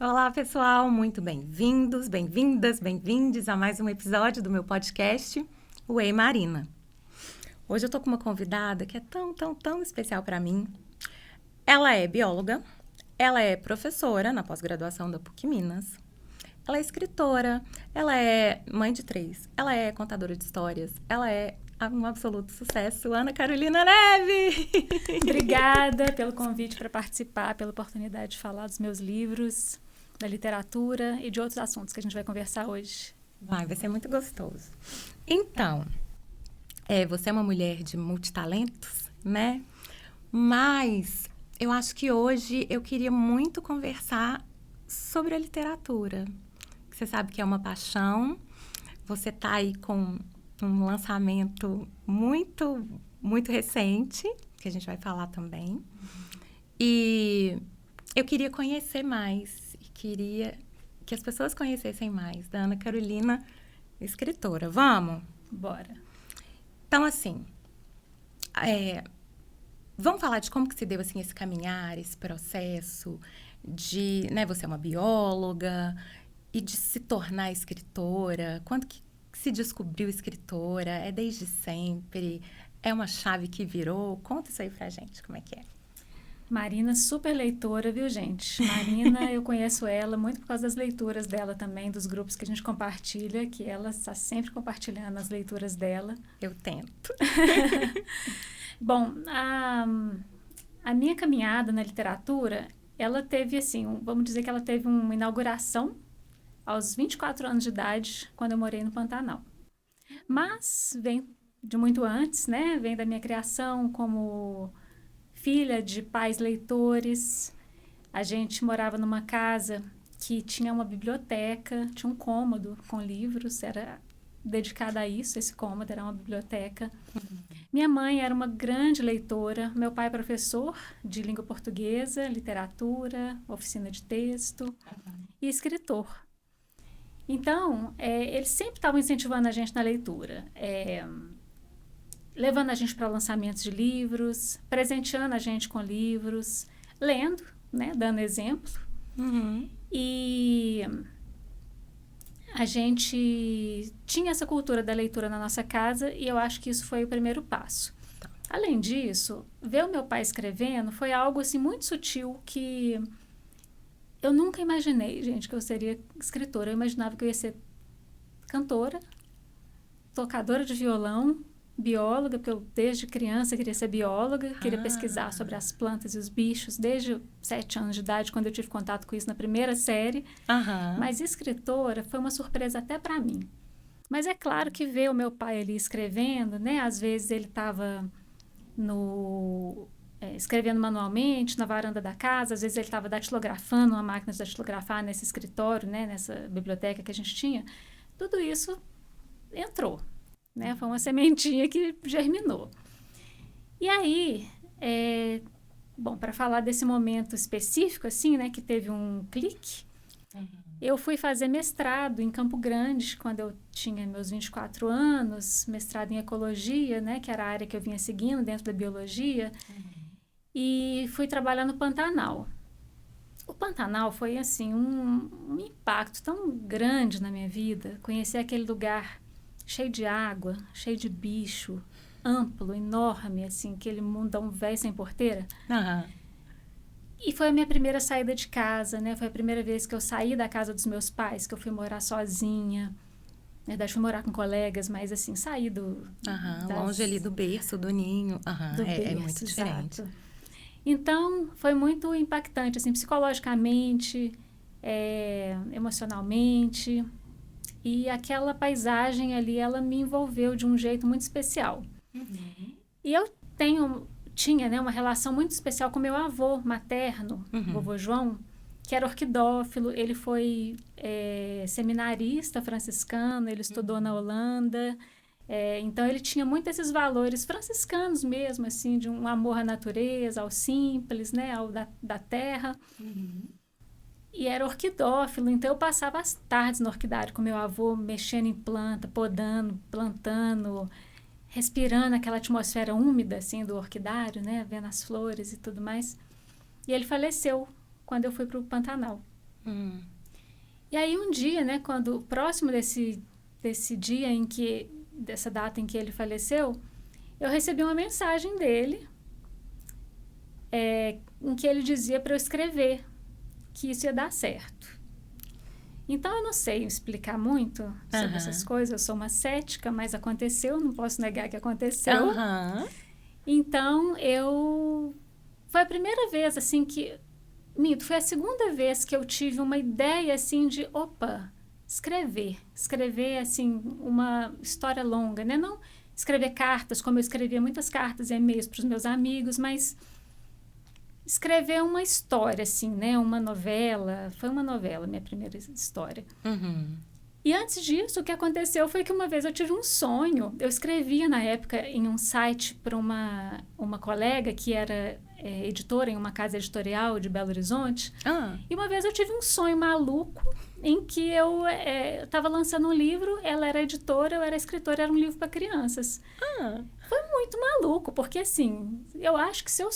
Olá, pessoal, muito bem-vindos, bem-vindas, bem-vindes a mais um episódio do meu podcast, o Ei Marina. Hoje eu tô com uma convidada que é tão especial para mim. Ela é bióloga, ela é professora na pós-graduação da PUC Minas, ela é escritora, ela é mãe de 3, ela é contadora de histórias, ela é um absoluto sucesso, Ana Carolina Neve! Obrigada pelo convite para participar, pela oportunidade de falar dos meus livros, da literatura e de outros assuntos que a gente vai conversar hoje. Vai ser muito gostoso. Então, você é uma mulher de multitalentos, né? Mas eu acho que hoje eu queria muito conversar sobre a literatura. Você sabe que é uma paixão. Você tá aí com um lançamento muito recente, que a gente vai falar também. E eu queria conhecer mais, e queria que as pessoas conhecessem mais da Ana Carolina, escritora. Vamos? Bora. Então, assim, vamos falar de como que se deu, assim, esse caminhar, esse processo de, né, você é uma bióloga e de se tornar escritora. Quando que se descobriu escritora? É desde sempre? É uma chave que virou? Conta isso aí pra gente, como é que é? Marina, super leitora, viu, gente? Marina, eu conheço ela muito por causa das leituras dela também, dos grupos que a gente compartilha, que ela está sempre compartilhando as leituras dela. Eu tento. Bom, a minha caminhada na literatura, ela teve, assim, vamos dizer que ela teve uma inauguração aos 24 anos de idade, quando eu morei no Pantanal. Mas vem de muito antes, né? Vem da minha criação como filha de pais leitores. A gente morava numa casa que tinha uma biblioteca, tinha um cômodo com livros, era dedicada a isso, esse cômodo era uma biblioteca. Minha mãe era uma grande leitora, meu pai é professor de língua portuguesa, literatura, oficina de texto e escritor. Então, eles sempre estavam incentivando a gente na leitura, levando a gente para lançamentos de livros, presenteando a gente com livros, lendo, né, dando exemplo. Uhum. E a gente tinha essa cultura da leitura na nossa casa e eu acho que isso foi o primeiro passo. Além disso, ver o meu pai escrevendo foi algo assim muito sutil que eu nunca imaginei, gente, que eu seria escritora. Eu imaginava que eu ia ser cantora, tocadora de violão, bióloga, porque eu desde criança queria ser bióloga, queria pesquisar sobre as plantas e os bichos, desde 7 anos de idade, quando eu tive contato com isso na primeira série. Mas escritora foi uma surpresa até para mim. Mas é claro que ver o meu pai ali escrevendo, né? Às vezes ele estava escrevendo manualmente na varanda da casa, às vezes ele estava datilografando uma máquina de datilografar nesse escritório, né? Nessa biblioteca que a gente tinha. Tudo isso entrou. Né? Foi uma sementinha que germinou. E aí, bom, para falar desse momento específico, assim, né, que teve um clique, eu fui fazer mestrado em Campo Grande, quando eu tinha meus 24 anos, mestrado em ecologia, né, que era a área que eu vinha seguindo dentro da biologia, e fui trabalhar no Pantanal. O Pantanal foi, assim, um impacto tão grande na minha vida, conhecer aquele lugar cheio de água, cheio de bicho, amplo, enorme, assim, aquele mundão velho sem porteira. E foi a minha primeira saída de casa, né? Foi a primeira vez que eu saí da casa dos meus pais, que eu fui morar sozinha. Na verdade, fui morar com colegas, mas, assim, saí longe ali do berço, do ninho. Do berço, é muito diferente. Exato. Então, foi muito impactante, assim, psicologicamente, emocionalmente. E aquela paisagem ali, ela me envolveu de um jeito muito especial. E eu tinha, né, uma relação muito especial com meu avô materno, vovô João, que era orquidófilo. Ele foi seminarista franciscano, ele estudou na Holanda. Então, ele tinha muito esses valores franciscanos mesmo, assim, de um amor à natureza, ao simples, né, ao da terra. E era orquidófilo, então eu passava as tardes no orquidário com meu avô, mexendo em planta, podando, plantando, respirando aquela atmosfera úmida, assim, do orquidário, né? Vendo as flores e tudo mais. E ele faleceu quando eu fui para o Pantanal. E aí um dia, né, quando próximo desse dia dessa data em que ele faleceu, eu recebi uma mensagem dele, em que ele dizia para eu escrever que isso ia dar certo. Então, eu não sei explicar muito sobre essas coisas. Eu sou uma cética, mas aconteceu, não posso negar que aconteceu. Então, foi a primeira vez, assim, foi a segunda vez que eu tive uma ideia, assim, de, escrever, assim, uma história longa, né? Não escrever cartas, como eu escrevia muitas cartas e e-mails para os meus amigos, mas escrever uma história, assim, né? Uma novela. Foi uma novela, minha primeira história. E antes disso, o que aconteceu foi que uma vez eu tive um sonho. Eu escrevia, na época, em um site para uma colega que era editora em uma casa editorial de Belo Horizonte. E uma vez eu tive um sonho maluco em que eu estava lançando um livro, ela era editora, eu era escritora, era um livro para crianças. Foi muito maluco, porque, assim, eu acho que se eu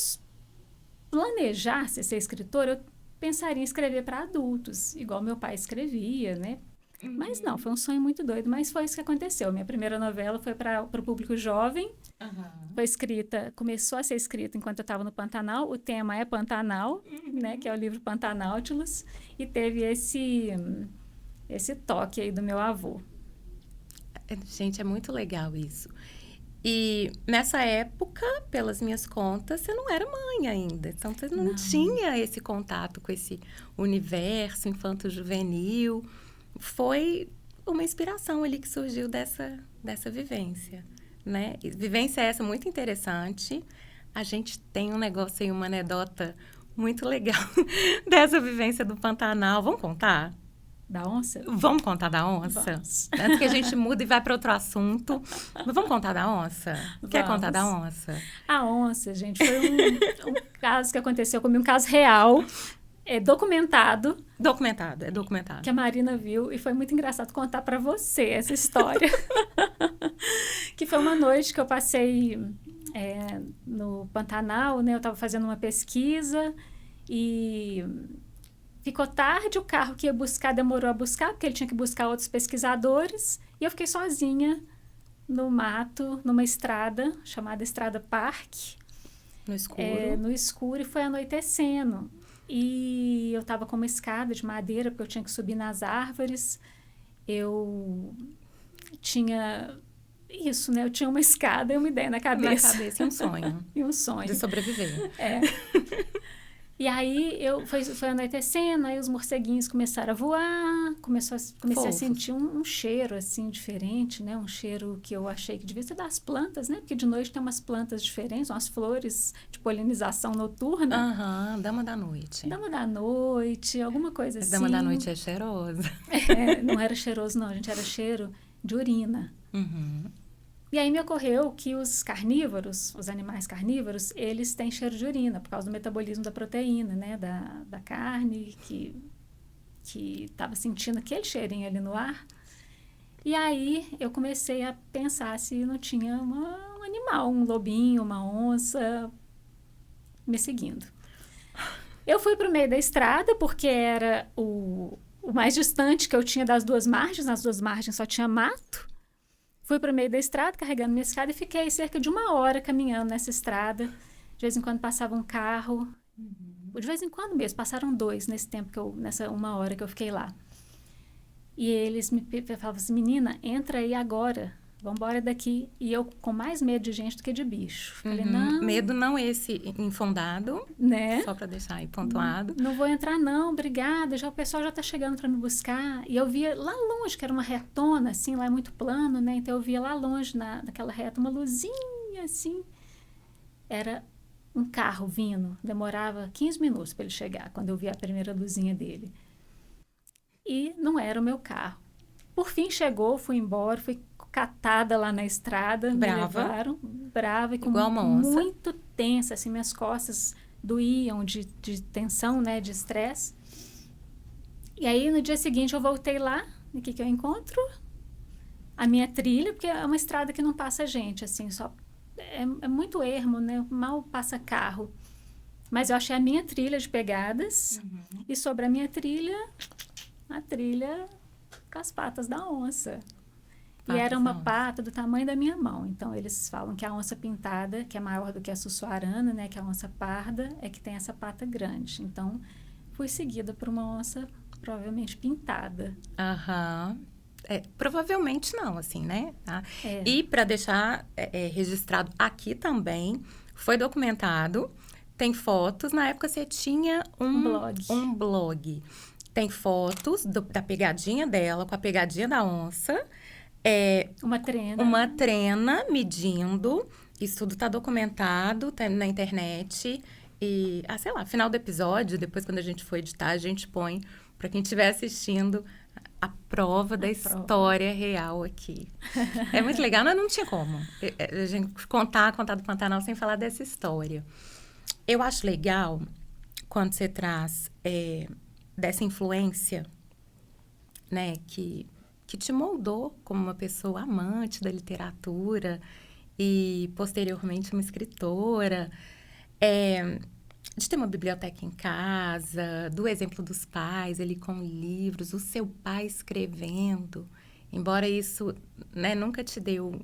planejasse ser escritora, eu pensaria em escrever para adultos, igual meu pai escrevia, né? Mas não, foi um sonho muito doido, mas foi isso que aconteceu. Minha primeira novela foi para o público jovem, começou a ser escrita enquanto eu estava no Pantanal, o tema é Pantanal, né, que é o livro Pantanautilus, e teve esse toque aí do meu avô. Gente, é muito legal isso. E nessa época, pelas minhas contas, você não era mãe ainda. Então, você não tinha esse contato com esse universo infanto-juvenil. Foi uma inspiração ali que surgiu dessa vivência, né? E vivência essa muito interessante. A gente tem um negócio aí, uma anedota muito legal dessa vivência do Pantanal. Vamos contar? Da onça? Vamos contar da onça? Vamos. Antes que a gente mude e vai para outro assunto. Mas vamos contar da onça? Quer contar da onça? A onça, gente, foi um caso que aconteceu comigo, um caso real, documentado. Documentado. Que a Marina viu, e foi muito engraçado contar para você essa história. Que foi uma noite que eu passei no Pantanal, né? Eu estava fazendo uma pesquisa e ficou tarde, o carro que ia buscar demorou a buscar, porque ele tinha que buscar outros pesquisadores, e eu fiquei sozinha no mato, numa estrada, chamada Estrada Parque. No escuro. No escuro, e foi anoitecendo. E eu estava com uma escada de madeira, porque eu tinha que subir nas árvores. Eu tinha isso, né? Eu tinha uma escada e uma ideia na cabeça. Na cabeça e um sonho. E um sonho. De sobreviver. E aí, foi anoitecendo, aí os morceguinhos começaram a voar, comecei a sentir um cheiro, assim, diferente, né? Um cheiro que eu achei que devia ser das plantas, né? Porque de noite tem umas plantas diferentes, umas flores de polinização noturna. Dama da noite. Dama da noite, alguma coisa assim. Dama da noite é cheirosa. Não era cheiroso, não, gente, era cheiro de urina. E aí me ocorreu que os carnívoros, os animais carnívoros, eles têm cheiro de urina, por causa do metabolismo da proteína, né, da carne, que estava sentindo aquele cheirinho ali no ar. E aí eu comecei a pensar se não tinha um animal, um lobinho, uma onça, me seguindo. Eu fui para o meio da estrada, porque era o mais distante que eu tinha das duas margens, nas duas margens só tinha mato. Fui para o meio da estrada, carregando minha escada, e fiquei cerca de 1 hora caminhando nessa estrada. De vez em quando passava um carro. De vez em quando mesmo, passaram 2 nesse tempo, nessa 1 hora que eu fiquei lá. E eles me falavam assim, menina, entra aí agora, vamos embora daqui. E eu com mais medo de gente do que de bicho. Falei, não. Medo não esse infundado, né? Só para deixar aí pontuado. Não vou entrar não, obrigada, o pessoal já está chegando para me buscar. E eu via lá longe, que era uma retona, assim, lá é muito plano, né? Então eu via lá longe, naquela reta, uma luzinha, assim. Era um carro vindo, demorava 15 minutos para ele chegar, quando eu vi a primeira luzinha dele. E não era o meu carro. Por fim chegou, fui embora, fui catada lá na estrada, me levaram, brava e com muito tensa, assim, minhas costas doíam de tensão, né, de estresse. E aí, no dia seguinte, eu voltei lá, e o que eu encontro? A minha trilha, porque é uma estrada que não passa gente, assim, só é muito ermo, né, mal passa carro. Mas eu achei a minha trilha de pegadas. E sobre a minha trilha, a trilha com as patas da onça. E era uma pata do tamanho da minha mão. Então, eles falam que a onça pintada, que é maior do que a sussuarana, né? Que é a onça parda, é que tem essa pata grande. Então, fui seguida por uma onça provavelmente pintada. Aham. Provavelmente não, assim, né? Tá? É. E para deixar registrado aqui também, foi documentado, tem fotos. Na época você tinha um blog. Tem fotos da pegadinha dela com a pegadinha da onça. Uma trena medindo. Isso tudo tá documentado, tá na internet. E, sei lá, final do episódio, depois quando a gente for editar, a gente põe para quem estiver assistindo a prova da história real aqui. É muito legal, mas não tinha como a gente contar do Pantanal sem falar dessa história. Eu acho legal quando você traz dessa influência, né, que te moldou como uma pessoa amante da literatura e, posteriormente, uma escritora. De ter uma biblioteca em casa, do exemplo dos pais, ele com livros, o seu pai escrevendo. Embora isso, né, nunca te deu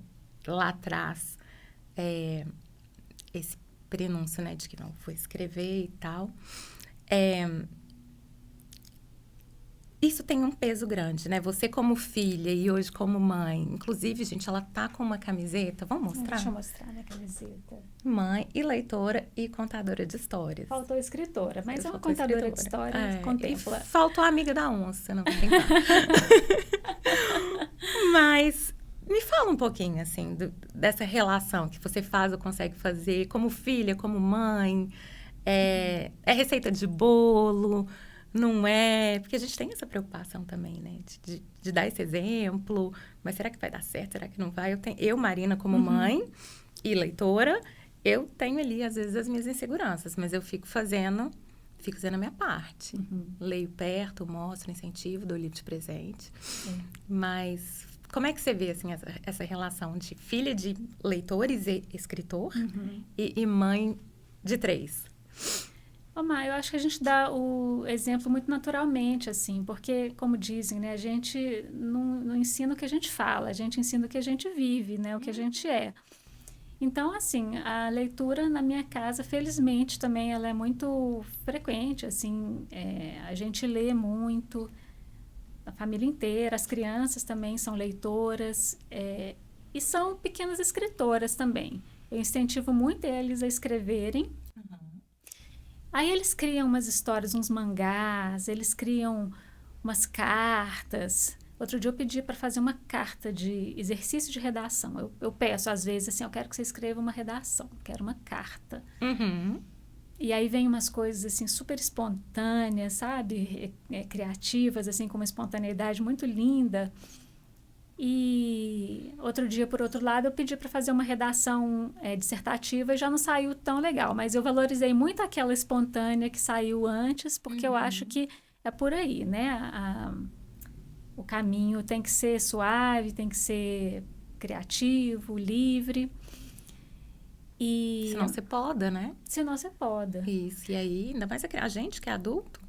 lá atrás esse prenúncio, né, de que não foi escrever e tal. Isso tem um peso grande, né? Você como filha e hoje como mãe. Inclusive, gente, ela tá com uma camiseta. Vamos mostrar? Deixa eu mostrar minha camiseta. Mãe e leitora e contadora de histórias. Faltou escritora, mas é uma contadora de histórias, contempla. Faltou a amiga da onça, não tem Mas me fala um pouquinho, assim, dessa relação que você faz ou consegue fazer como filha, como mãe. É receita de bolo... Não é... Porque a gente tem essa preocupação também, né? De dar esse exemplo. Mas será que vai dar certo? Será que não vai? Eu Marina, como mãe e leitora, eu tenho ali, às vezes, as minhas inseguranças. Mas eu fico fazendo a minha parte. Leio perto, mostro, incentivo, dou livro de presente. Mas como é que você vê, assim, essa relação de filha de leitores e escritor e mãe de 3? Má, eu acho que a gente dá o exemplo muito naturalmente, assim, porque, como dizem, né, a gente não ensina o que a gente fala, a gente ensina o que a gente vive, né, o que a gente é. Então, assim, a leitura na minha casa, felizmente, também ela é muito frequente, assim, a gente lê muito, a família inteira, as crianças também são leitoras, e são pequenas escritoras também. Eu incentivo muito eles a escreverem. Aí eles criam umas histórias, uns mangás, eles criam umas cartas. Outro dia eu pedi para fazer uma carta de exercício de redação. Eu peço, às vezes, assim, eu quero que você escreva uma redação, eu quero uma carta. E aí vem umas coisas, assim, super espontâneas, sabe? Criativas, assim, com uma espontaneidade muito linda. E outro dia, por outro lado, eu pedi para fazer uma redação dissertativa e já não saiu tão legal. Mas eu valorizei muito aquela espontânea que saiu antes, porque eu acho que é por aí, né? O caminho tem que ser suave, tem que ser criativo, livre. Senão você poda, né? Senão você poda. Isso, e aí, ainda mais a gente que é adulto,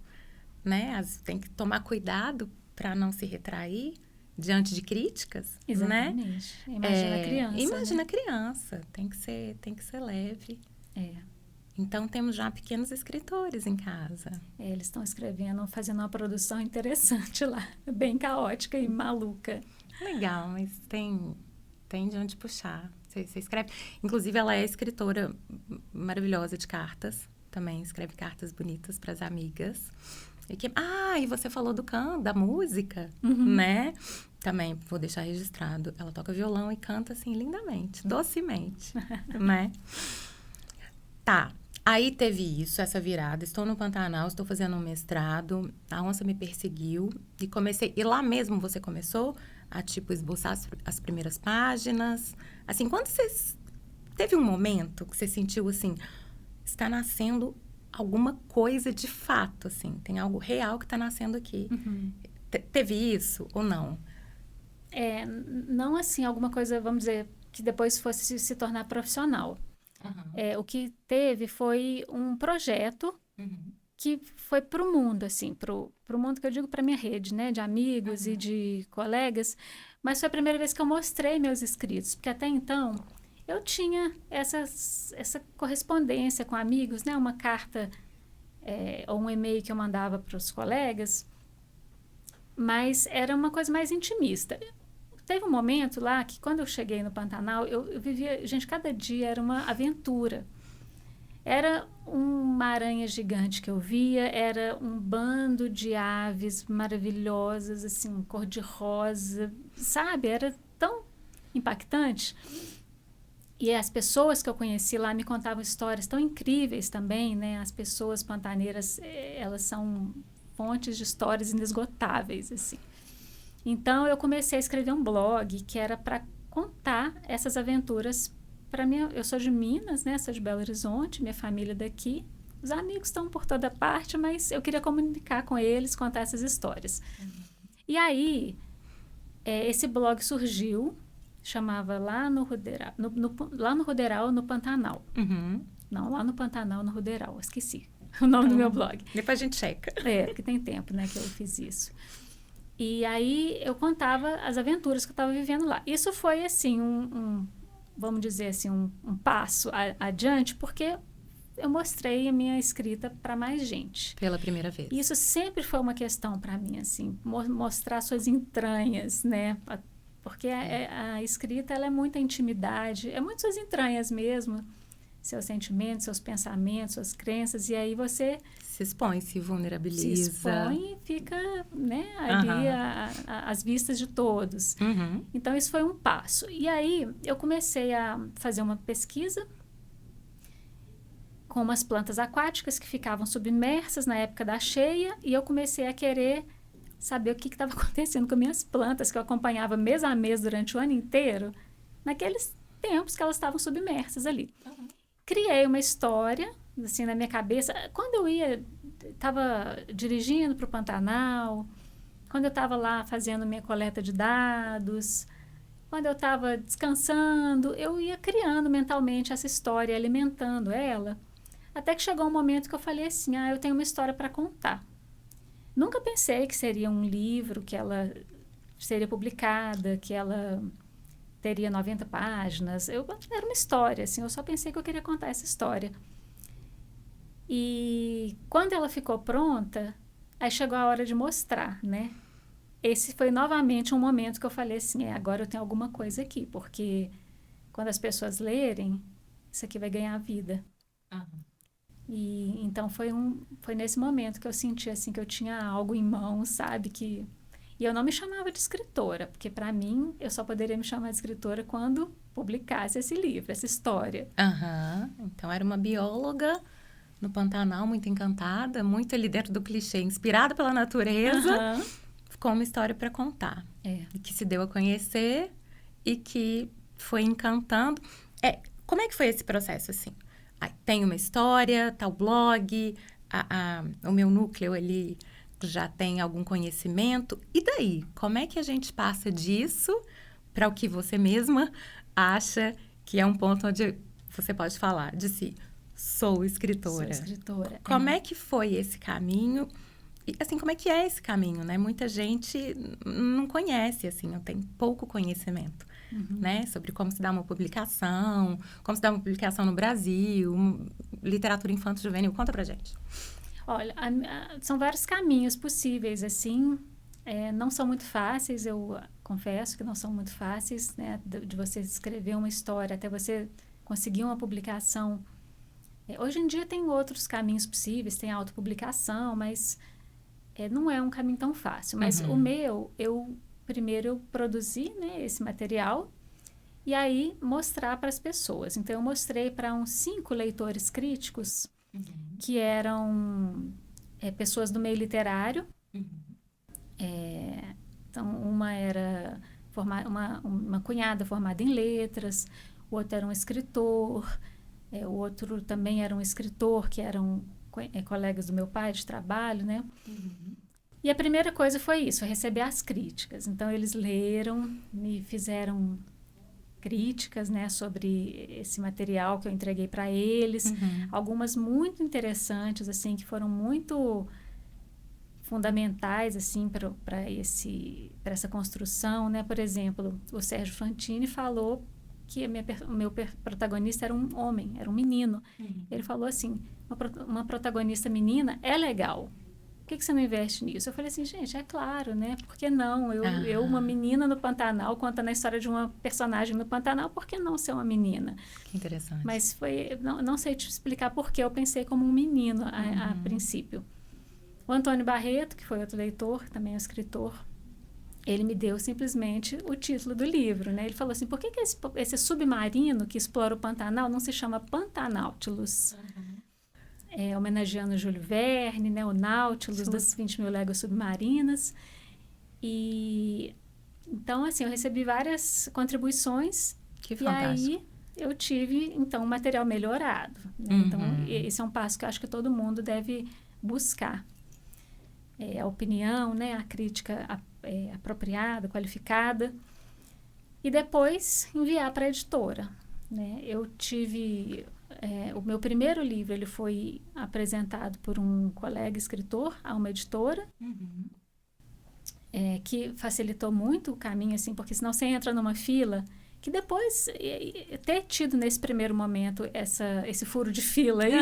né? Tem que tomar cuidado para não se retrair diante de críticas, Exatamente. né? Imagina a criança. Imagina a né? criança. Tem que ser leve. Então, temos já pequenos escritores em casa. Eles estão escrevendo, fazendo uma produção interessante lá. Bem caótica e maluca. Legal, mas tem de onde puxar. Você escreve... Inclusive, ela é escritora maravilhosa de cartas. Também escreve cartas bonitas para as amigas. E você falou da música, né? Também vou deixar registrado. Ela toca violão e canta, assim, lindamente, docemente, né? Tá. Aí teve isso, essa virada. Estou no Pantanal, estou fazendo um mestrado. A onça me perseguiu e comecei... E lá mesmo você começou a, tipo, esboçar as primeiras páginas. Assim, quando você... Teve um momento que você sentiu, assim, está nascendo alguma coisa de fato, assim. Tem algo real que está nascendo aqui. Teve isso ou não? Não, assim, alguma coisa, vamos dizer, que depois fosse se tornar profissional. O que teve foi um projeto que foi para o mundo, assim, para o mundo que eu digo, para minha rede, né, de amigos e de colegas, mas foi a primeira vez que eu mostrei meus escritos, porque até então eu tinha essa correspondência com amigos, né, uma carta ou um e-mail que eu mandava para os colegas, mas era uma coisa mais intimista. Teve um momento lá que, quando eu cheguei no Pantanal, eu vivia... Gente, cada dia era uma aventura. Era uma aranha gigante que eu via, era um bando de aves maravilhosas, assim, cor-de-rosa, sabe? Era tão impactante. E as pessoas que eu conheci lá me contavam histórias tão incríveis também, né? As pessoas pantaneiras, elas são fontes de histórias inesgotáveis, assim. Então, eu comecei a escrever um blog que era para contar essas aventuras para mim. Eu sou de Minas, né? Sou de Belo Horizonte, minha família é daqui. Os amigos estão por toda parte, mas eu queria comunicar com eles, contar essas histórias. E aí, esse blog surgiu, chamava Lá no Ruderal, lá no Ruderal, no Pantanal. Não, lá no Pantanal, no Ruderal, esqueci o nome do meu blog. Depois a gente checa. Porque tem tempo, né, que eu fiz isso. E aí eu contava as aventuras que eu estava vivendo lá. Isso foi, assim, vamos dizer assim, um passo adiante, porque eu mostrei a minha escrita para mais gente. Pela primeira vez. E isso sempre foi uma questão para mim, assim, mostrar suas entranhas, né? Porque a escrita, ela é muita intimidade, é muito suas entranhas mesmo, seus sentimentos, seus pensamentos, suas crenças, e aí você... Se expõe, se vulnerabiliza. Se expõe e fica, né, ali às vistas de todos. Então, isso foi um passo. E aí, eu comecei a fazer uma pesquisa com umas plantas aquáticas que ficavam submersas na época da cheia, e eu comecei a querer saber o que estava acontecendo com minhas plantas, que eu acompanhava mês a mês durante o ano inteiro, naqueles tempos que elas estavam submersas ali. Criei uma história, assim, na minha cabeça. Quando eu estava dirigindo para o Pantanal, quando eu estava lá fazendo minha coleta de dados, quando eu estava descansando, eu ia criando mentalmente essa história, alimentando ela, até que chegou um momento que eu falei assim, eu tenho uma história para contar. Nunca pensei que seria um livro, que ela seria publicada, que ela teria 90 páginas. Era uma história, assim, eu só pensei que eu queria contar essa história. E quando ela ficou pronta, aí chegou a hora de mostrar, né? Esse foi novamente um momento que eu falei assim, agora eu tenho alguma coisa aqui, porque quando as pessoas lerem, isso aqui vai ganhar vida. E então foi nesse momento que eu senti assim que eu tinha algo em mãos, sabe? E eu não me chamava de escritora, porque para mim eu só poderia me chamar de escritora quando publicasse esse livro, essa história. Então era uma bióloga no Pantanal, muito encantada, muito ali dentro do clichê, inspirada pela natureza, com uma história para contar. E que se deu a conhecer e que foi encantando. Como é que foi esse processo, assim? Tem uma história, tá o blog, o meu núcleo ali já tem algum conhecimento. E daí? Como é que a gente passa disso para o que você mesma acha que é um ponto onde você pode falar de si? Sou escritora. Sou escritora. Como é que foi esse caminho? E, assim, como é que é esse caminho, né? Muita gente não conhece, assim, tem pouco conhecimento, né? Sobre como se dá uma publicação, como se dá uma publicação no Brasil, literatura infanto-juvenil. Conta pra gente. Olha, são vários caminhos possíveis, assim, não são muito fáceis, eu confesso que não são muito fáceis, né? De você escrever uma história até você conseguir uma publicação. Hoje em dia tem outros caminhos possíveis, tem autopublicação, mas não é um caminho tão fácil. Mas o meu, primeiro eu produzi, né, esse material e aí mostrar para as pessoas. Então eu mostrei para uns 5 leitores críticos que eram pessoas do meio literário. Então uma era uma cunhada formada em letras, o outro era um escritor, o outro também era um escritor, que eram colegas do meu pai de trabalho, né? E a primeira coisa foi isso, receber as críticas. Então, eles leram, me fizeram críticas, né, sobre esse material que eu entreguei para eles, algumas muito interessantes, assim, que foram muito fundamentais, assim, para essa construção, né? Por exemplo, o Sérgio Fantini falou que o meu protagonista era um homem, era um menino. Ele falou assim, uma protagonista menina é legal. Por que você não investe nisso? Eu falei assim, gente, é claro, né? Por que não? Eu, uma menina no Pantanal, contando a história de uma personagem no Pantanal, por que não ser uma menina? Que interessante. Mas não sei te explicar por que eu pensei como um menino a princípio. O Antônio Barreto, que foi outro leitor, também é um escritor, ele me deu simplesmente o título do livro, né? Ele falou assim, por que esse submarino que explora o Pantanal não se chama Pantanautilus? Homenageando o Júlio Verne, né? O Nautilus das 20 mil léguas submarinas. E então, assim, eu recebi várias contribuições. Que fantástico. E aí eu tive, então, um material melhorado. Né? Então, esse é um passo que eu acho que todo mundo deve buscar. A opinião, né? A crítica apropriada, qualificada. E depois enviar para a editora. Né? Eu tive... o meu primeiro livro, ele foi apresentado por um colega escritor a uma editora, que facilitou muito o caminho, assim, porque senão você entra numa fila, que depois, ter tido nesse primeiro momento esse furo de fila aí,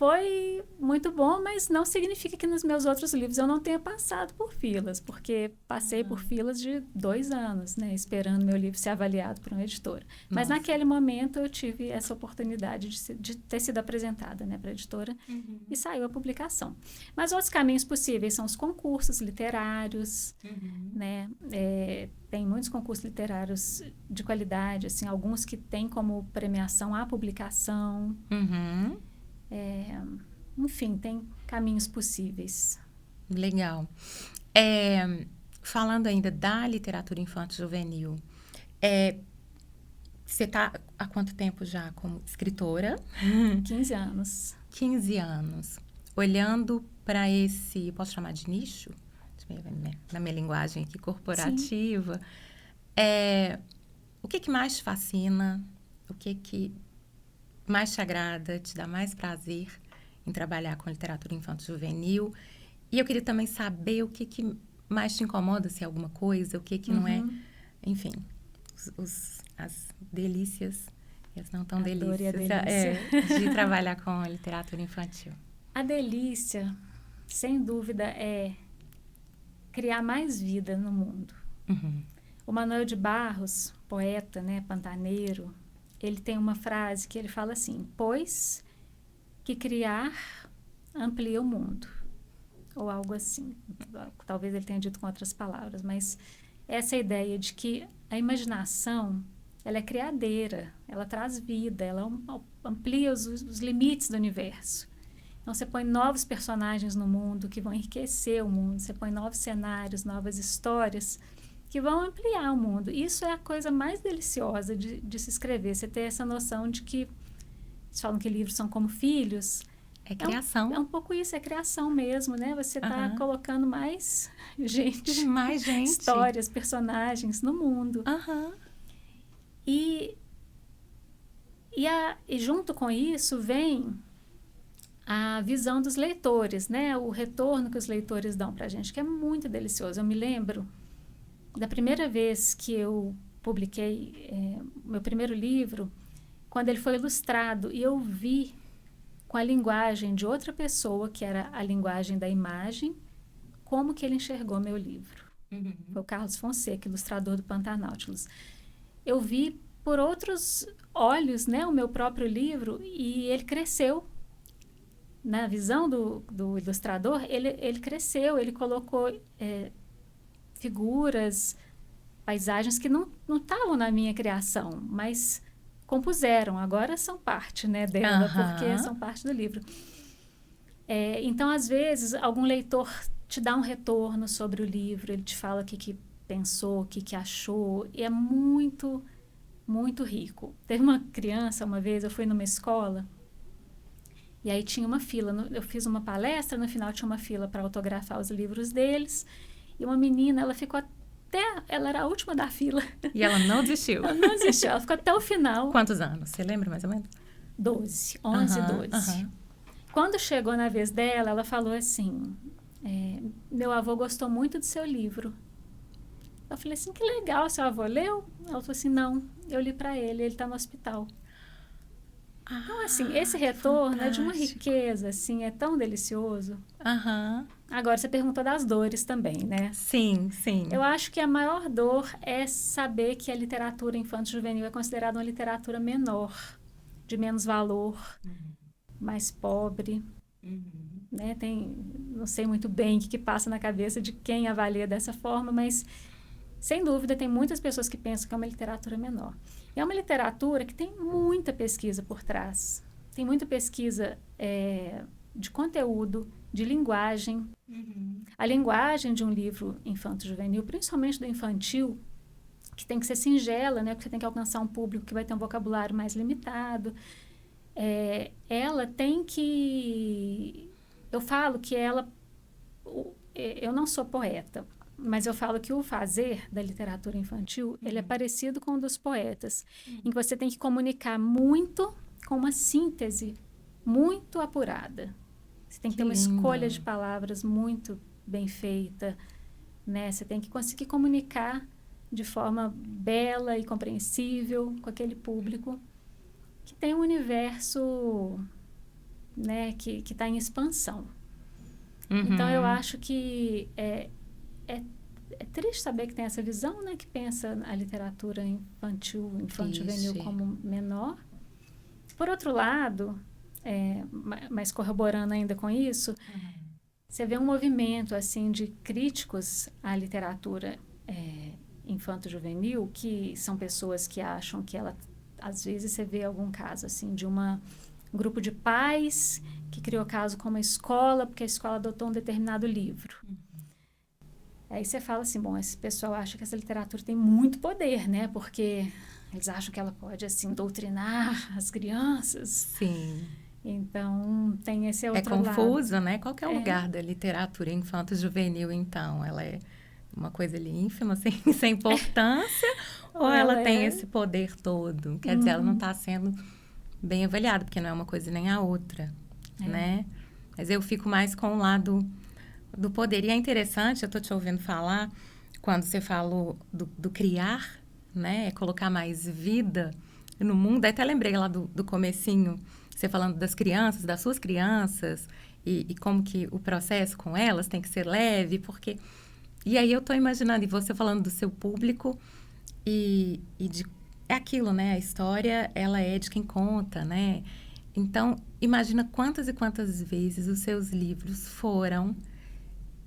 foi muito bom, mas não significa que nos meus outros livros eu não tenha passado por filas, porque passei por filas de 2 anos, né, esperando meu livro ser avaliado por uma editora. Mas naquele momento eu tive essa oportunidade de ter sido apresentada, né, para a editora e saiu a publicação. Mas outros caminhos possíveis são os concursos literários, né, tem muitos concursos literários de qualidade, assim, alguns que têm como premiação a publicação. Enfim, tem caminhos possíveis. Legal. Falando ainda da literatura infantil juvenil, você está há quanto tempo já como escritora? 15 anos. 15 anos. Olhando para esse, posso chamar de nicho? Na minha linguagem aqui, corporativa. O que mais te fascina? O que mais te agrada, te dá mais prazer em trabalhar com literatura infantil juvenil? E eu queria também saber o que mais te incomoda, se é alguma coisa, o que não é... Enfim, as delícias e as não tão delícias de trabalhar com a literatura infantil. A delícia, sem dúvida, é criar mais vida no mundo. O Manuel de Barros, poeta, né, pantaneiro, ele tem uma frase que ele fala assim, pois que criar amplia o mundo, ou algo assim. Talvez ele tenha dito com outras palavras, mas essa ideia de que a imaginação, ela é criadeira, ela traz vida, ela amplia os limites do universo. Então, você põe novos personagens no mundo que vão enriquecer o mundo, você põe novos cenários, novas histórias que vão ampliar o mundo. Isso é a coisa mais deliciosa de se escrever. Você ter essa noção de que... Eles falam que livros são como filhos. É criação. É um pouco isso, é criação mesmo, né? Você está colocando mais gente, histórias, personagens no mundo. E junto com isso vem a visão dos leitores, né? O retorno que os leitores dão para a gente, que é muito delicioso. Eu me lembro da primeira vez que eu publiquei meu primeiro livro, quando ele foi ilustrado, e eu vi com a linguagem de outra pessoa, que era a linguagem da imagem, como que ele enxergou meu livro. Foi o Carlos Fonseca, ilustrador do Pantanautilus. Eu vi por outros olhos, né, o meu próprio livro, e ele cresceu. Na visão do ilustrador, ele cresceu, ele colocou figuras, paisagens que não estavam na minha criação, mas compuseram, agora são parte, né, dela, porque são parte do livro. Então, às vezes, algum leitor te dá um retorno sobre o livro, ele te fala o que pensou, o que achou, e é muito, muito rico. Teve uma criança, uma vez, eu fui numa escola, e aí tinha uma fila, eu fiz uma palestra, no final tinha uma fila para autografar os livros deles, e uma menina, ela ficou ela era a última da fila. E ela não desistiu? Ela não desistiu, ela ficou até o final. Quantos anos? Você lembra mais ou menos? 11, 12. Quando chegou na vez dela, ela falou assim, meu avô gostou muito do seu livro. Eu falei assim, que legal, seu avô leu? Ela falou assim, não, eu li para ele está no hospital. Então, assim, esse retorno é de uma riqueza, assim, é tão delicioso. Agora, você perguntou das dores também, né? Sim, sim. Eu acho que a maior dor é saber que a literatura infanto-juvenil é considerada uma literatura menor, de menos valor, mais pobre. Né? Não sei muito bem o que passa na cabeça de quem avalia dessa forma, mas, sem dúvida, tem muitas pessoas que pensam que é uma literatura menor. É uma literatura que tem muita pesquisa por trás. Tem muita pesquisa de conteúdo, de linguagem. A linguagem de um livro infanto-juvenil, principalmente do infantil, que tem que ser singela, né? Porque você tem que alcançar um público que vai ter um vocabulário mais limitado. Ela tem que... Eu falo que ela... Eu não sou poeta, mas eu falo que o fazer da literatura infantil, ele é parecido com o dos poetas, em que você tem que comunicar muito com uma síntese muito apurada. Você tem que ter uma escolha de palavras muito bem feita, né? Você tem que conseguir comunicar de forma bela e compreensível com aquele público que tem um universo, né, que está em expansão. Então, eu acho que é triste saber que tem essa visão, né, que pensa a literatura infanto-juvenil como menor. Por outro lado, mas corroborando ainda com isso, você vê um movimento assim de críticos à literatura infanto-juvenil, que são pessoas que acham que ela, às vezes você vê algum caso assim de um grupo de pais que criou caso com uma escola porque a escola adotou um determinado livro. Aí você fala assim, bom, esse pessoal acha que essa literatura tem muito poder, né? Porque eles acham que ela pode, assim, doutrinar as crianças. Sim. Então, tem esse outro lado. É confuso, né? Qual que é o lugar da literatura infanto-juvenil, então? Ela é uma coisa ali ínfima, sem importância? ou ela tem esse poder todo? Quer dizer, ela não está sendo bem avaliada, porque não é uma coisa nem a outra, né? Mas eu fico mais com o lado do poder. E é interessante, eu estou te ouvindo falar, quando você falou do criar, né? Colocar mais vida no mundo. Até lembrei lá do comecinho, você falando das crianças, das suas crianças, e como que o processo com elas tem que ser leve, porque... E aí eu estou imaginando, e você falando do seu público, e de... É aquilo, né? A história, ela é de quem conta, né? Então, imagina quantas e quantas vezes os seus livros foram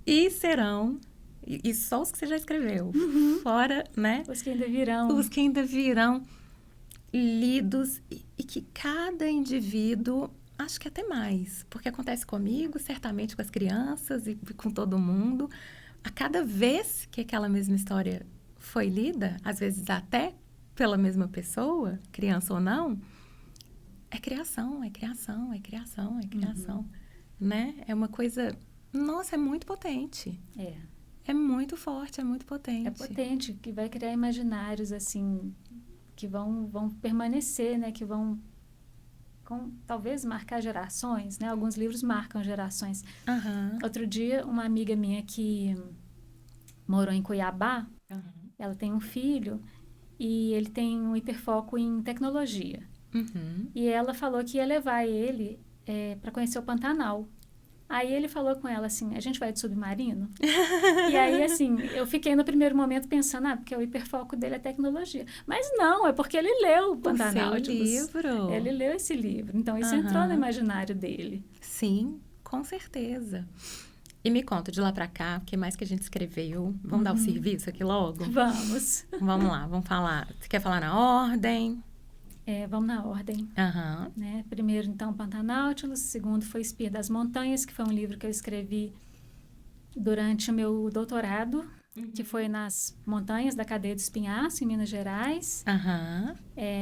e serão, e só os que você já escreveu, fora, né? Os que ainda virão. Os que ainda virão lidos, e que cada indivíduo, acho que até mais, porque acontece comigo, certamente com as crianças e com todo mundo, a cada vez que aquela mesma história foi lida, às vezes até pela mesma pessoa, criança ou não, é criação, né? É uma coisa, nossa, é muito potente. É muito forte, é muito potente. É potente, que vai criar imaginários, assim, que vão permanecer, né? Que vão, talvez, marcar gerações, né? Alguns livros marcam gerações. Outro dia, uma amiga minha que morou em Cuiabá, ela tem um filho e ele tem um hiperfoco em tecnologia. E ela falou que ia levar ele para conhecer o Pantanal. Aí ele falou com ela assim, a gente vai de submarino? E aí, assim, eu fiquei no primeiro momento pensando, porque o hiperfoco dele é tecnologia. Mas não, é porque ele leu o Pantanal. Livro. Ele leu esse livro. Então, isso entrou no imaginário dele. Sim, com certeza. E me conta, de lá pra cá, o que mais que a gente escreveu? Vamos dar o serviço aqui logo? Vamos. Vamos lá, vamos falar. Você quer falar na ordem? Vamos na ordem. Né? Primeiro, então, Pantanautilus. Segundo foi Espia das Montanhas, que foi um livro que eu escrevi durante o meu doutorado, que foi nas montanhas da cadeia do Espinhaço, em Minas Gerais.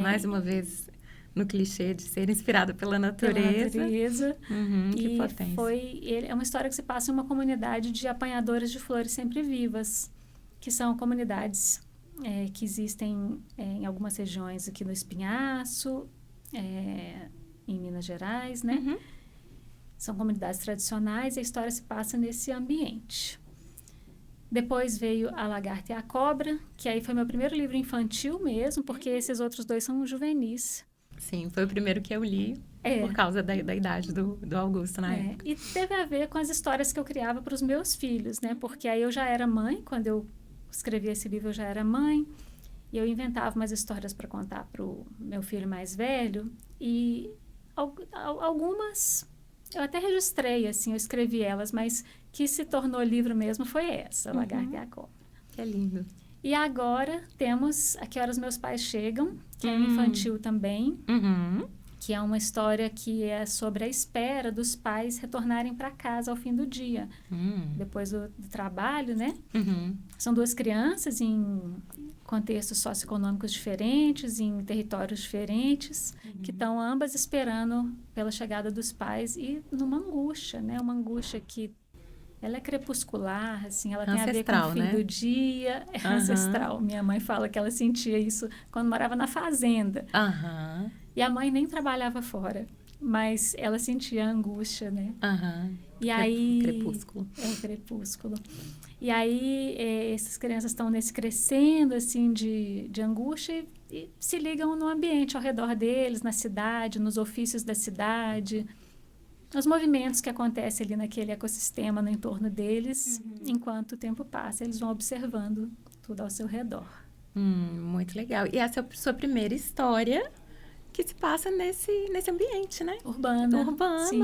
Mais uma vez, no clichê de ser inspirada pela natureza. Que potência. É uma história que se passa em uma comunidade de apanhadoras de flores sempre vivas. que são comunidades que existem em algumas regiões aqui no Espinhaço, em Minas Gerais, né? Uhum. São comunidades tradicionais e a história se passa nesse ambiente. Depois veio A Lagarta e a Cobra, que aí foi meu primeiro livro infantil mesmo, porque esses outros dois são juvenis. Sim, foi o primeiro que eu li por causa da idade do Augusto na época. E teve a ver com as histórias que eu criava para os meus filhos, né? Porque aí eu já era mãe, quando eu escrevi esse livro eu já era mãe, e eu inventava umas histórias para contar para o meu filho mais velho, e algumas eu até registrei, assim, eu escrevi elas, mas que se tornou livro mesmo foi essa, A Lagarta e a Cobra. Que lindo. E agora temos A Que Horas Meus Pais Chegam, que é infantil também, que é uma história que é sobre a espera dos pais retornarem para casa ao fim do dia, depois do trabalho, né? São duas crianças em contextos socioeconômicos diferentes, em territórios diferentes, que estão ambas esperando pela chegada dos pais e numa angústia, né? Uma angústia que ela é crepuscular, assim, ela tem a ver com o fim do dia, é ancestral. Minha mãe fala que ela sentia isso quando morava na fazenda. E a mãe nem trabalhava fora, mas ela sentia a angústia, né? E aí... Crepúsculo. Crepúsculo. E aí, essas crianças estão nesse crescendo, assim, de angústia e se ligam no ambiente ao redor deles, na cidade, nos ofícios da cidade, os movimentos que acontecem ali naquele ecossistema no entorno deles, enquanto o tempo passa, eles vão observando tudo ao seu redor. Muito legal. E essa é a sua primeira história que se passa nesse ambiente, né? Urbana. Sim.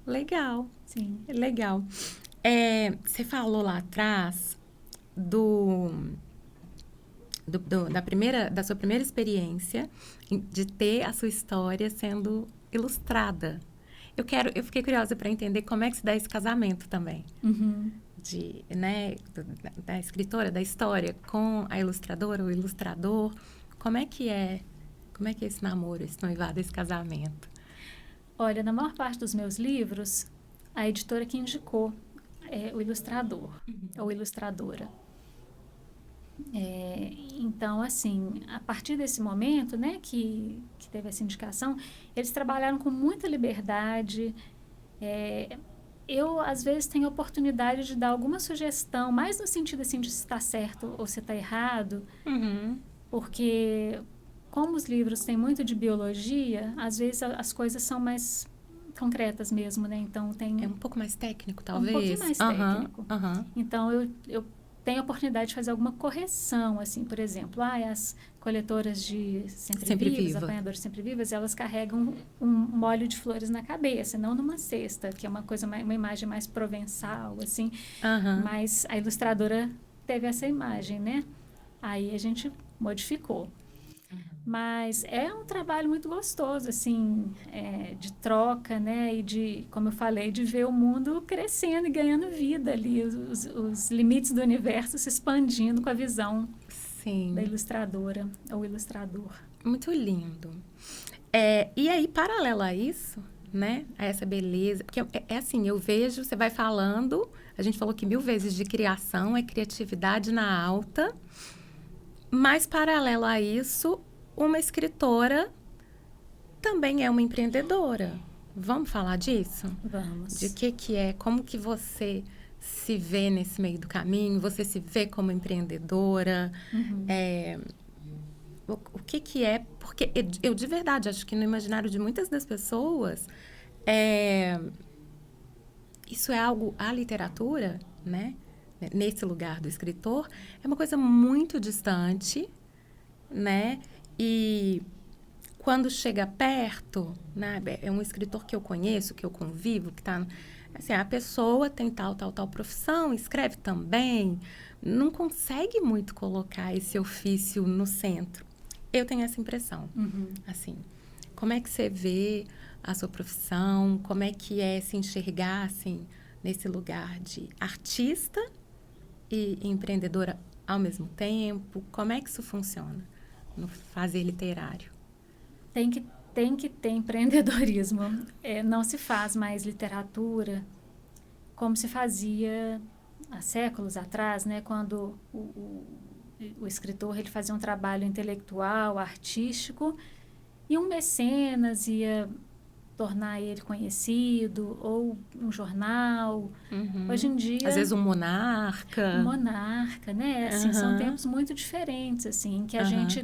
Legal. Sim. Legal. Você falou lá atrás da sua primeira experiência de ter a sua história sendo ilustrada. Eu fiquei curiosa para entender como é que se dá esse casamento também. Da escritora, da história, com a ilustradora, o ilustrador. Como é que é esse namoro, esse noivado, esse casamento? Olha, na maior parte dos meus livros, a editora que indicou é o ilustrador ou ilustradora. Então, assim, a partir desse momento, né, que teve essa indicação, eles trabalharam com muita liberdade. Eu, às vezes, tenho a oportunidade de dar alguma sugestão, mais no sentido, assim, de se está certo ou se está errado, porque, como os livros têm muito de biologia, às vezes as coisas são mais concretas mesmo, né? Então, tem... É um pouco mais técnico, talvez? Um pouquinho mais técnico. Então, eu tenho a oportunidade de fazer alguma correção, assim, por exemplo, as coletoras de sempre-vivas, apanhadoras sempre-vivas, elas carregam um molho de flores na cabeça, não numa cesta, que é uma imagem mais provençal, assim, mas a ilustradora teve essa imagem, né? Aí a gente modificou. Mas é um trabalho muito gostoso, assim, de troca, né? E de, como eu falei, de ver o mundo crescendo e ganhando vida ali, os limites do universo se expandindo com a visão da ilustradora ou ilustrador. Muito lindo. E aí, paralelo a isso, né? A essa beleza, porque assim, eu vejo, você vai falando, a gente falou que 1000 vezes de criação é criatividade na alta, mas paralelo a isso, uma escritora também é uma empreendedora. Vamos falar disso? Vamos. De que é, como que você se vê nesse meio do caminho? Você se vê como empreendedora? O que é? Porque eu de verdade acho que no imaginário de muitas das pessoas, isso é algo, a literatura, né? Nesse lugar do escritor, é uma coisa muito distante, né? E quando chega perto, né? É um escritor que eu conheço, que eu convivo, que está... Assim, a pessoa tem tal profissão, escreve também, não consegue muito colocar esse ofício no centro. Eu tenho essa impressão. Assim, como é que você vê a sua profissão? Como é que é se enxergar, assim, nesse lugar de artista e empreendedora ao mesmo tempo? Como é que isso funciona no fazer literário? Tem que ter empreendedorismo. Não se faz mais literatura como se fazia há séculos atrás, né, quando o escritor ele fazia um trabalho intelectual, artístico, e um mecenas ia tornar ele conhecido, ou um jornal. Hoje em dia... Às vezes um Um monarca. monarca, né? Assim, são tempos muito diferentes, assim, em que a gente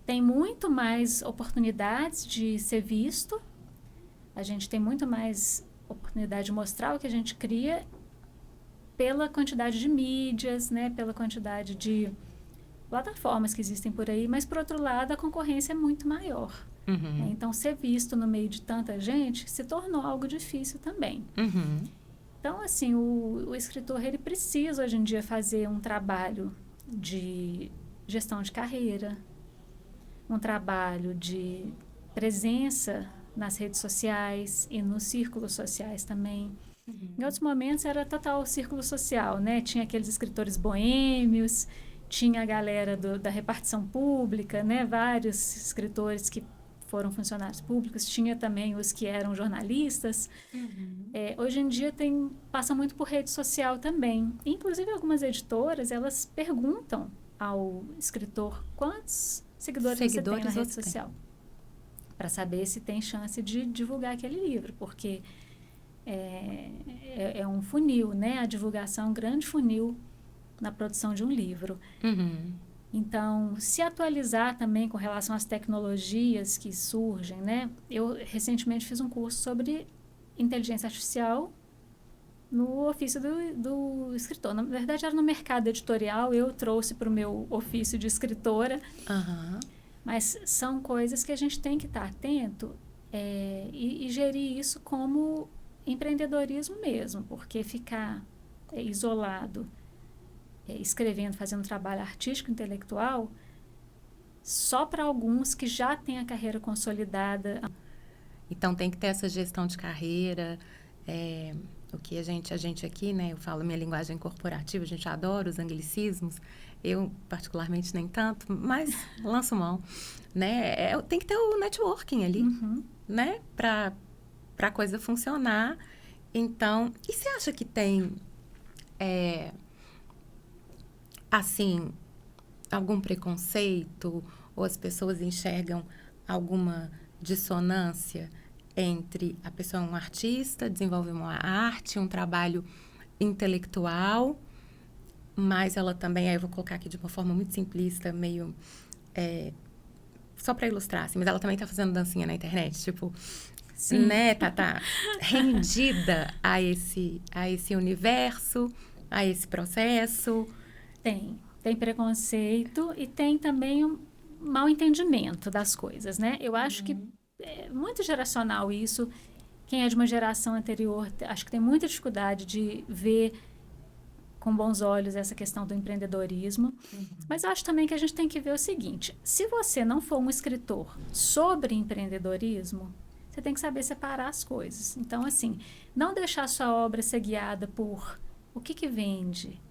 tem muito mais oportunidades de ser visto, a gente tem muito mais oportunidade de mostrar o que a gente cria pela quantidade de mídias, né? Pela quantidade de plataformas que existem por aí, mas, por outro lado, a concorrência é muito maior. Né? Então, ser visto no meio de tanta gente se tornou algo difícil também. Então, assim, o escritor, ele precisa, hoje em dia, fazer um trabalho de gestão de carreira, um trabalho de presença nas redes sociais e nos círculos sociais também. Em outros momentos, era total círculo social, né? Tinha aqueles escritores boêmios, tinha a galera da repartição pública, né? Vários escritores que foram funcionários públicos, tinha também os que eram jornalistas. Hoje em dia passa muito por rede social também. Inclusive, algumas editoras, elas perguntam ao escritor quantos seguidores você tem na rede social, para saber se tem chance de divulgar aquele livro, porque é um funil, né? A divulgação é um grande funil na produção de um livro. Então, se atualizar também com relação às tecnologias que surgem, né? Eu recentemente fiz um curso sobre inteligência artificial no ofício do escritor. Na verdade, era no mercado editorial, eu trouxe para o meu ofício de escritora. Mas são coisas que a gente tem que estar atento e gerir isso como empreendedorismo mesmo, porque ficar isolado, escrevendo, fazendo trabalho artístico, intelectual, só para alguns que já têm a carreira consolidada. Então, tem que ter essa gestão de carreira. O que a gente aqui, né? Eu falo minha linguagem corporativa, a gente adora os anglicismos. Eu, particularmente, nem tanto, mas lanço mão. Né? Tem que ter o networking ali, né? Para a coisa funcionar. Então, e você acha que tem... assim, algum preconceito, ou as pessoas enxergam alguma dissonância entre a pessoa um artista, desenvolve uma arte, um trabalho intelectual, mas ela também, aí eu vou colocar aqui de uma forma muito simplista, meio... só para ilustrar, assim, mas ela também tá fazendo dancinha na internet, tipo... Sim. Né? Tá rendida a esse universo, a esse processo... Tem preconceito e tem também um mau entendimento das coisas, né? Eu acho que é muito geracional isso. Quem é de uma geração anterior, acho que tem muita dificuldade de ver com bons olhos essa questão do empreendedorismo. Mas eu acho também que a gente tem que ver o seguinte: se você não for um escritor sobre empreendedorismo, você tem que saber separar as coisas. Então, assim, não deixar a sua obra ser guiada por o que vende.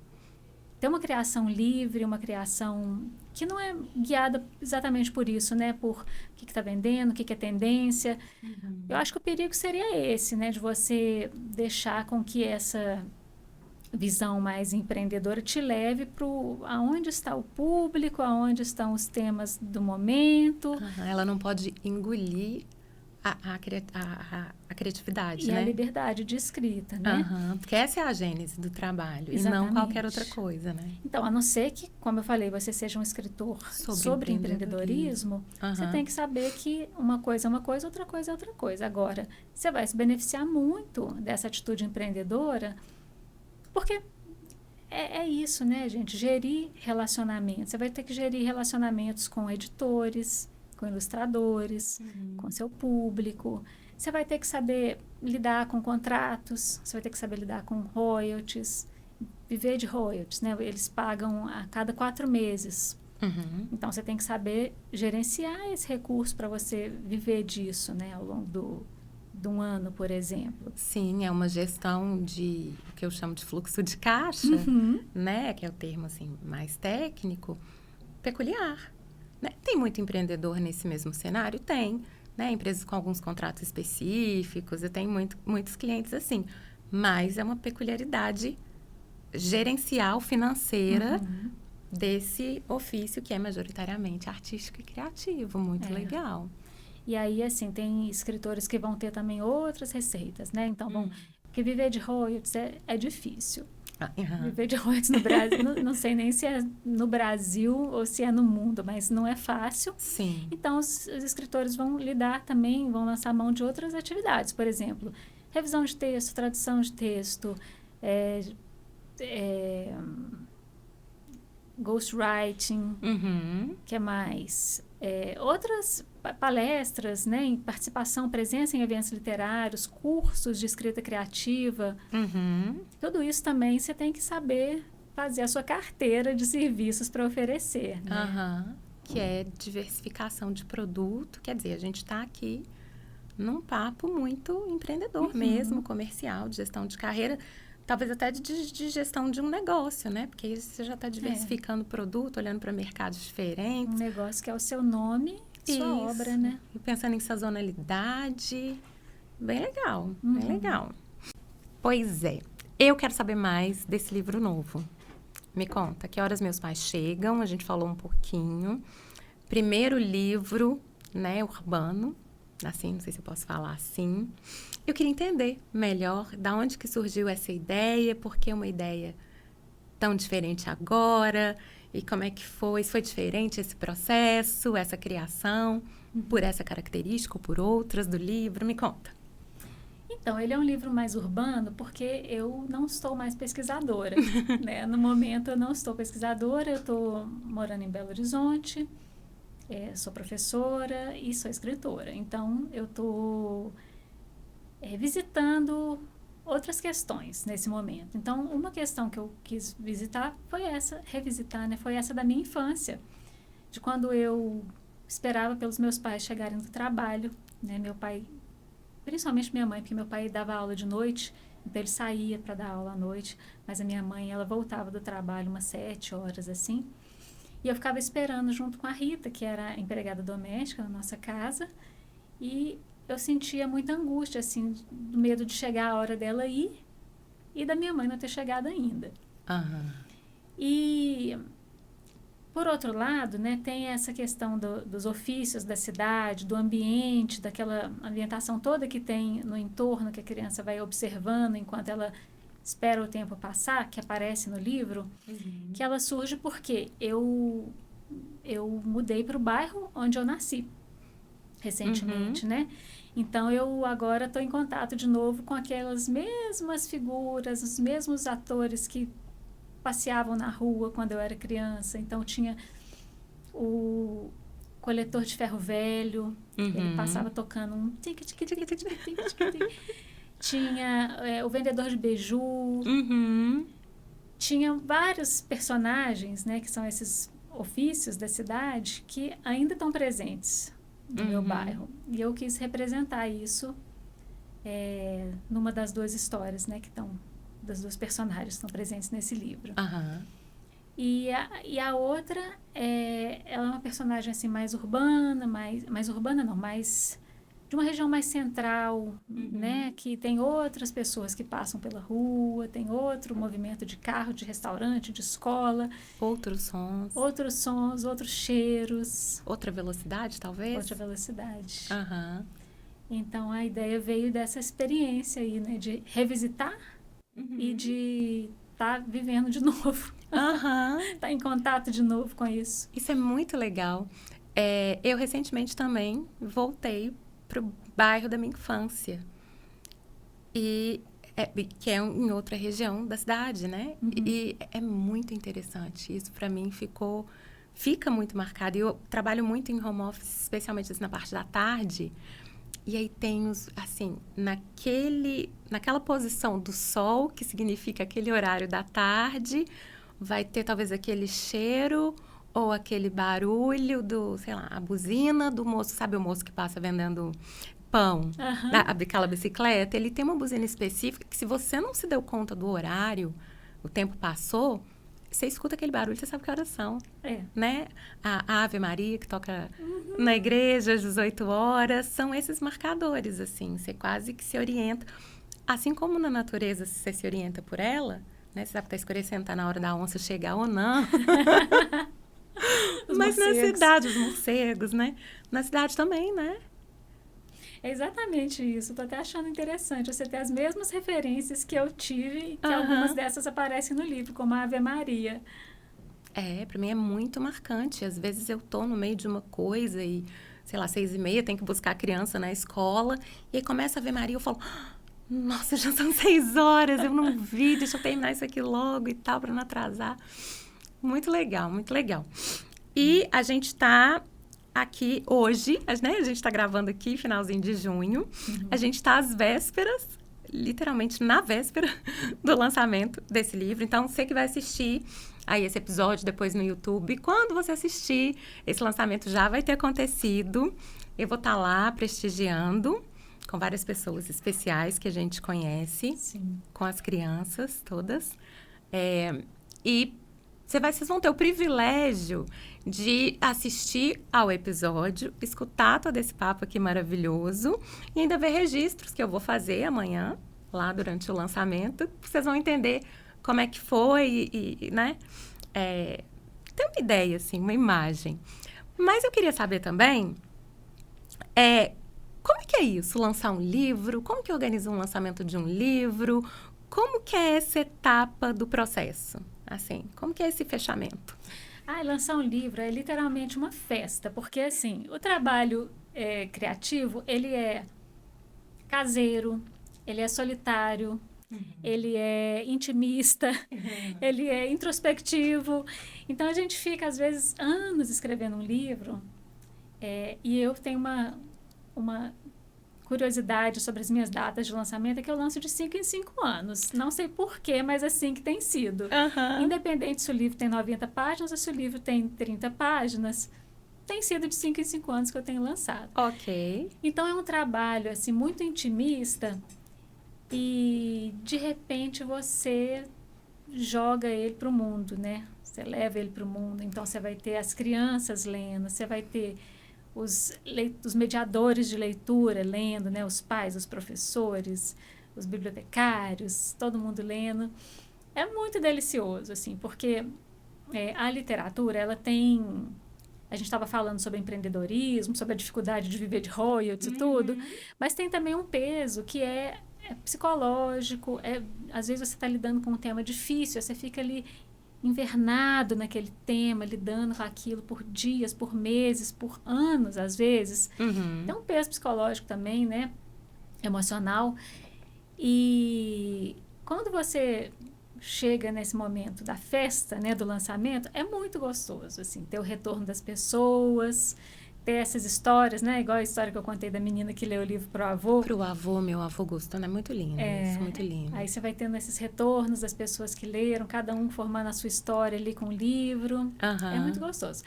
Ter uma criação livre, uma criação que não é guiada exatamente por isso, né? Por o que está vendendo, o que é tendência. Eu acho que o perigo seria esse, né? De você deixar com que essa visão mais empreendedora te leve para aonde está o público, aonde estão os temas do momento. Ela não pode engolir a criatividade, e né? a liberdade de escrita, né? Porque essa é a gênese do trabalho. Exatamente. E não qualquer outra coisa, né? Então, a não ser que, como eu falei, você seja um escritor sobre empreendedorismo, você tem que saber que uma coisa é uma coisa, outra coisa é outra coisa. Agora, você vai se beneficiar muito dessa atitude empreendedora, porque é isso, né, gente? Gerir relacionamentos. Você vai ter que gerir relacionamentos com editores, com ilustradores, com seu público. Você vai ter que saber lidar com contratos, você vai ter que saber lidar com royalties, viver de royalties, né? Eles pagam a cada 4 meses. Então, você tem que saber gerenciar esse recurso para você viver disso, né? Ao longo de um ano, por exemplo. Sim, é uma gestão de, o que eu chamo de fluxo de caixa, né? Que é o termo, assim, mais técnico, peculiar. Né? Tem muito empreendedor nesse mesmo cenário? Tem, né? Empresas com alguns contratos específicos, eu tenho muitos clientes assim, mas é uma peculiaridade gerencial financeira desse ofício que é majoritariamente artístico e criativo. Muito legal. E aí, assim, tem escritores que vão ter também outras receitas, né? Então, porque viver de royalties é difícil. Viver de royalties no Brasil, não sei nem se é no Brasil ou se é no mundo, mas não é fácil. Sim. Então, os escritores vão lidar também, vão lançar mão de outras atividades. Por exemplo, revisão de texto, tradução de texto, ghostwriting, que é mais? Outras palestras, né, em participação, presença em eventos literários, cursos de escrita criativa. Tudo isso também você tem que saber fazer a sua carteira de serviços para oferecer. Né? Que é diversificação de produto. Quer dizer, a gente está aqui num papo muito empreendedor mesmo, comercial, de gestão de carreira. Talvez até de gestão de um negócio, né? Porque aí você já está diversificando o produto, olhando para mercados diferentes. Um negócio que é o seu nome, sua obra, né? E pensando em sazonalidade. Bem legal, bem legal. Pois é. Eu quero saber mais desse livro novo. Me conta, que horas meus pais chegam? A gente falou um pouquinho. Primeiro livro, né, urbano. Assim, não sei se eu posso falar assim. Eu queria entender melhor da onde que surgiu essa ideia, por que uma ideia tão diferente agora, e como é que foi, se foi diferente esse processo, essa criação, por essa característica ou por outras do livro. Me conta. Então, ele é um livro mais urbano porque eu não estou mais pesquisadora. Né? No momento, eu não estou pesquisadora, eu estou morando em Belo Horizonte, sou professora e sou escritora. Então, eu estou visitando outras questões nesse momento. Então, uma questão que eu quis visitar foi essa, revisitar, né? Foi essa da minha infância, de quando eu esperava pelos meus pais chegarem do trabalho, né? Meu pai, principalmente minha mãe, porque meu pai dava aula de noite, então ele saía para dar aula à noite, mas a minha mãe, ela voltava do trabalho umas 7 horas, assim, e eu ficava esperando junto com a Rita, que era a empregada doméstica na nossa casa, e eu sentia muita angústia, assim, do medo de chegar a hora dela ir e da minha mãe não ter chegado ainda. E, por outro lado, né, tem essa questão dos ofícios da cidade, do ambiente, daquela ambientação toda que tem no entorno, que a criança vai observando enquanto ela espera o tempo passar, que aparece no livro, que ela surge porque eu mudei para o bairro onde eu nasci. Recentemente, né? Então, eu agora estou em contato de novo com aquelas mesmas figuras, os mesmos atores que passeavam na rua quando eu era criança. Então, tinha o coletor de ferro velho, ele passava tocando um tinha o vendedor de beiju, tinha vários personagens, né, que são esses ofícios da cidade que ainda estão presentes do meu bairro. E eu quis representar isso numa das duas histórias, né, das duas personagens que estão presentes nesse livro. E a outra, ela é uma personagem assim, mais urbana, mais urbana não, mais de uma região mais central, né, que tem outras pessoas que passam pela rua, tem outro movimento de carro, de restaurante, de escola. Outros sons, outros cheiros. Outra velocidade, talvez? Outra velocidade. Então, a ideia veio dessa experiência aí, né, de revisitar e de estar vivendo de novo. Estar em contato de novo com isso. Isso é muito legal. Eu, recentemente, também voltei para o bairro da minha infância. Que é em outra região da cidade, né? E é muito interessante. Isso, para mim, fica muito marcado. Eu trabalho muito em home office, especialmente na parte da tarde. E aí tem assim, naquela posição do sol, que significa aquele horário da tarde, vai ter talvez aquele cheiro ou aquele barulho sei lá, a buzina do moço, sabe o moço que passa vendendo pão, aquela bicicleta? Ele tem uma buzina específica que, se você não se deu conta do horário, o tempo passou, você escuta aquele barulho, você sabe que horas são, né? A Ave Maria, que toca na igreja às 18 horas, são esses marcadores, assim, você quase que se orienta. Assim como na natureza você se orienta por ela, né? Você sabe que tá escurecendo, tá na hora da onça chegar ou não. Os Mas na morcegos. cidade, os morcegos, né? Na cidade também, né? É exatamente isso. Estou até achando interessante você ter as mesmas referências que eu tive e que Aham. algumas dessas aparecem no livro, como a Ave Maria. Pra mim é muito marcante. Às vezes eu tô no meio de uma coisa e, sei lá, 6h30, tem que buscar a criança na escola. E aí começa a Ave Maria, eu falo, nossa, já são 6 horas, eu não vi, deixa eu terminar isso aqui logo e tal, pra não atrasar. Muito legal, muito legal. E a gente tá aqui hoje, né? A gente tá gravando aqui, finalzinho de junho. A gente tá às vésperas, literalmente na véspera do lançamento desse livro. Então, você que vai assistir aí esse episódio depois no YouTube, quando você assistir, esse lançamento já vai ter acontecido. Eu vou estar lá prestigiando com várias pessoas especiais que a gente conhece, Sim. com as crianças todas. E vocês vão ter o privilégio de assistir ao episódio, escutar todo esse papo aqui maravilhoso e ainda ver registros que eu vou fazer amanhã, lá durante o lançamento. Vocês vão entender como é que foi e né? Ter uma ideia, assim, uma imagem. Mas eu queria saber também, como é que é isso, lançar um livro? Como que organiza um lançamento de um livro? Como que é essa etapa do processo? Assim, como que é esse fechamento? Lançar um livro é literalmente uma festa, porque assim, o trabalho criativo, ele é caseiro, ele é solitário, ele é intimista, ele é introspectivo. Então, a gente fica, às vezes, anos escrevendo um livro e eu tenho uma curiosidade sobre as minhas datas de lançamento, é que eu lanço de 5 em 5 anos. Não sei porquê, mas assim que tem sido. Uhum. Independente se o livro tem 90 páginas ou se o livro tem 30 páginas, tem sido de 5 em 5 anos que eu tenho lançado. Ok. Então, é um trabalho assim, muito intimista e, de repente, você joga ele para o mundo, né? Você leva ele para o mundo. Então, você vai ter as crianças lendo, você vai ter os mediadores de leitura lendo, né? Os pais, os professores, os bibliotecários, todo mundo lendo. É muito delicioso, assim, porque a literatura, ela tem... A gente estava falando sobre empreendedorismo, sobre a dificuldade de viver de royalties e tudo, mas tem também um peso que é psicológico. Às vezes você está lidando com um tema difícil, você fica ali invernado naquele tema, lidando com aquilo por dias, por meses, por anos, às vezes. Tem um peso psicológico também, né? Emocional. E quando você chega nesse momento da festa, né, do lançamento, é muito gostoso, assim, ter o retorno das pessoas, ter essas histórias, né, igual a história que eu contei da menina que leu o livro pro avô. Pro avô, meu avô gostando, é muito lindo isso, muito lindo. Aí você vai tendo esses retornos das pessoas que leram, cada um formando a sua história ali com o livro. É muito gostoso.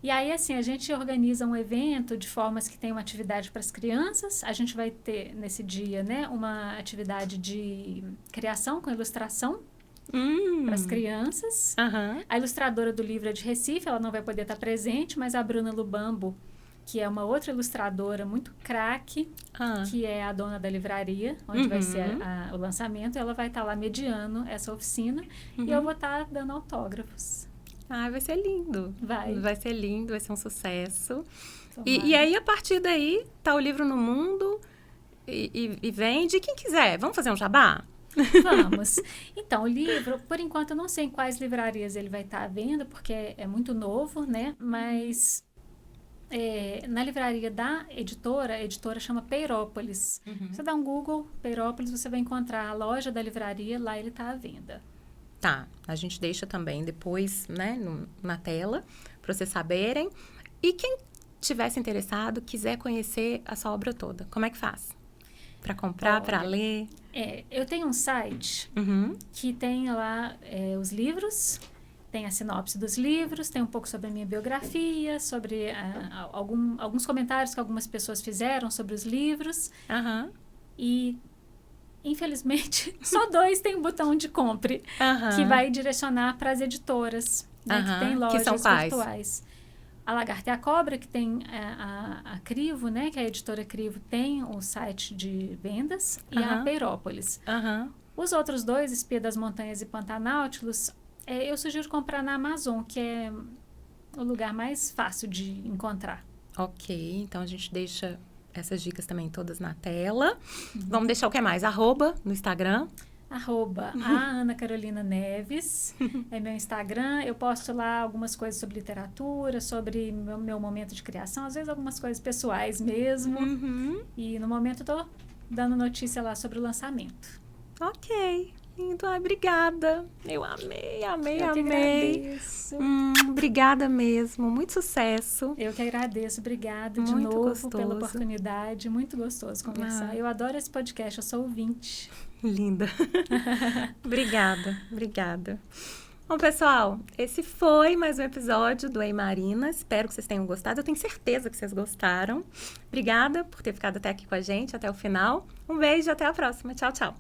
E aí, assim, a gente organiza um evento de formas que tem uma atividade para as crianças. A gente vai ter, nesse dia, né, uma atividade de criação com ilustração para as crianças. A ilustradora do livro é de Recife, ela não vai poder estar presente, mas a Bruna Lubambo, que é uma outra ilustradora muito craque, que é a dona da livraria, onde vai ser o lançamento, ela vai estar lá mediando essa oficina e eu vou estar dando autógrafos. Vai ser lindo. Vai ser lindo, vai ser um sucesso. E aí, a partir daí, tá o livro no mundo e vende. Quem quiser, vamos fazer um jabá? Vamos. Então, o livro, por enquanto, eu não sei em quais livrarias ele vai estar à venda, porque é muito novo, né? Mas na livraria da editora, a editora chama Peirópolis. Você dá um Google, Peirópolis, você vai encontrar a loja da livraria, lá ele está à venda. Tá, a gente deixa também depois, né, na tela, para vocês saberem. E quem tivesse interessado, quiser conhecer a sua obra toda, como é que faz? Para comprar, para ler? Eu tenho um site que tem lá os livros, tem a sinopse dos livros, tem um pouco sobre a minha biografia, sobre alguns comentários que algumas pessoas fizeram sobre os livros. E, infelizmente, só 2 tem um botão de compre, que vai direcionar para as editoras, né, que tem lojas virtuais. A Lagarta e a Cobra, que tem a Crivo, né, que a editora Crivo tem o site de vendas, e a Peirópolis. Os outros dois, Espia das Montanhas e Pantanautilus, eu sugiro comprar na Amazon, que é o lugar mais fácil de encontrar. Ok, então a gente deixa essas dicas também todas na tela. Vamos deixar o que mais? @ no Instagram. @ a Ana Carolina Neves, é meu Instagram. Eu posto lá algumas coisas sobre literatura, sobre meu momento de criação, às vezes algumas coisas pessoais mesmo. E no momento eu tô dando notícia lá sobre o lançamento. Ok, lindo. Ai, obrigada. Eu amei. Eu que agradeço. Obrigada mesmo. Muito sucesso. Eu que agradeço. Obrigada de Muito novo gostoso. pela oportunidade. Muito gostoso conversar. Eu adoro esse podcast, eu sou ouvinte. Linda. Obrigada. Bom, pessoal, esse foi mais um episódio do Ei Marina. Espero que vocês tenham gostado. Eu tenho certeza que vocês gostaram. Obrigada por ter ficado até aqui com a gente, até o final. Um beijo e até a próxima. Tchau, tchau.